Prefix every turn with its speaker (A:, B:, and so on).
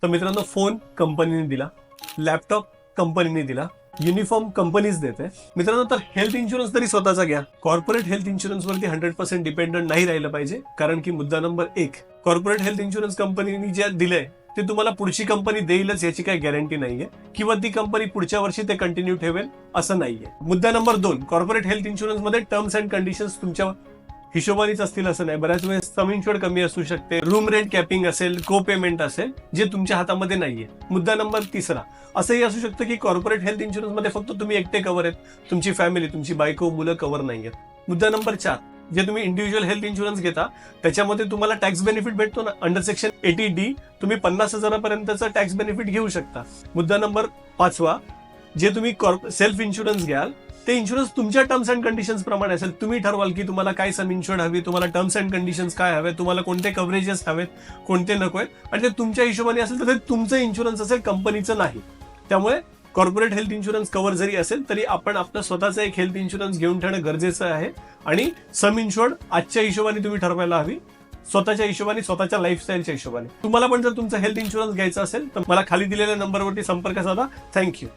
A: तर मित्रांनो, फोन कंपनीने दिला, लॅपटॉप कंपनीने दिला, युनिफॉर्म कंपनीज देते मित्रांनो. तर हेल्थ इन्शुरन्स तरी स्वतःचा घ्या. कॉर्पोरेट हेल्थ इन्शुरन्स वरती 100% डिपेंडंट नाही राहिलं पाहिजे. कारण की मुद्दा नंबर 1, कॉर्पोरेट हेल्थ इन्शुरन्स कंपनीने जे दिलंय ते तुम्हाला पुढची कंपनी देईलच याची काही गॅरंटी नाहीये, किंवा ती कंपनी पुढच्या वर्षी ते कंटिन्यू ठेवेल असं नाहीये. मुद्दा नंबर 2, कॉर्पोरेट हेल्थ इन्शुरन्स मध्ये टर्म्स अँड कंडिशन्स तुमच्या हिशोबानेच असतील असं नाही. बऱ्याच वेळेस सम इन्शुर्ड कमी असू शकते, रूम रेंट कॅपिंग असेल, को पेमेंट असेल, जे तुमच्या हातामध्ये नाहीये. मुद्दा नंबर 3, असंही असू शकतं की कॉर्पोरेट हेल्थ इन्शुरन्स मध्ये फक्त तुम्ही एकटे कव्हर आहेत, तुमची फॅमिली, तुमची बायको, मुलं कव्हर नाहीयेत. मुद्दा नंबर 4, जे तुम्ही इंडिव्हिज्युअल हेल्थ इन्शुरन्स घेता त्याच्यामध्ये तुम्हाला टॅक्स बेनिफिट भेटतो ना. अंडर सेक्शन 80D तुम्ही 50,000 पर्यंतचा टॅक्स बेनिफिट घेऊ शकता. मुद्दा नंबर 5, जे तुम्ही सेल्फ इन्शुरन्स घ्याल ते इन्शुरन्स तुमच्या टर्म्स अँड कंडिशन्स प्रमाणे असेल. तुम्ही ठरवाल की तुम्हाला काय सम इन्शुर्ड हवी, तुम्हाला टर्म्स अँड कंडिशन्स काय हवे, तुम्हाला कोणते कव्हरेजेस हवेत, कोणते नको आहेत, आणि ते तुमच्या हिशोबाने असेल तर ते तुमचं इन्शुरन्स असेल, कंपनीचं नाही. त्यामुळे कॉर्पोरेट हेल्थ इन्शुरन्स कव्हर जरी असेल तरी आपण आपलं स्वतःचा एक हेल्थ इन्शुरन्स घेऊन ठेवणं गरजेचं आहे. आणि सम इन्शुर्ड आजच्या हिशोबाने तुम्ही ठरवायला हवी, स्वतःच्या हिशोबाने, स्वतःच्या लाईफस्टाईलच्या हिशोबाने. तुम्हाला पण जर तुमचा हेल्थ इन्शुरन्स घ्यायचा असेल तर मला खाली दिलेल्या नंबरवरती संपर्क साधा. थँक्यू.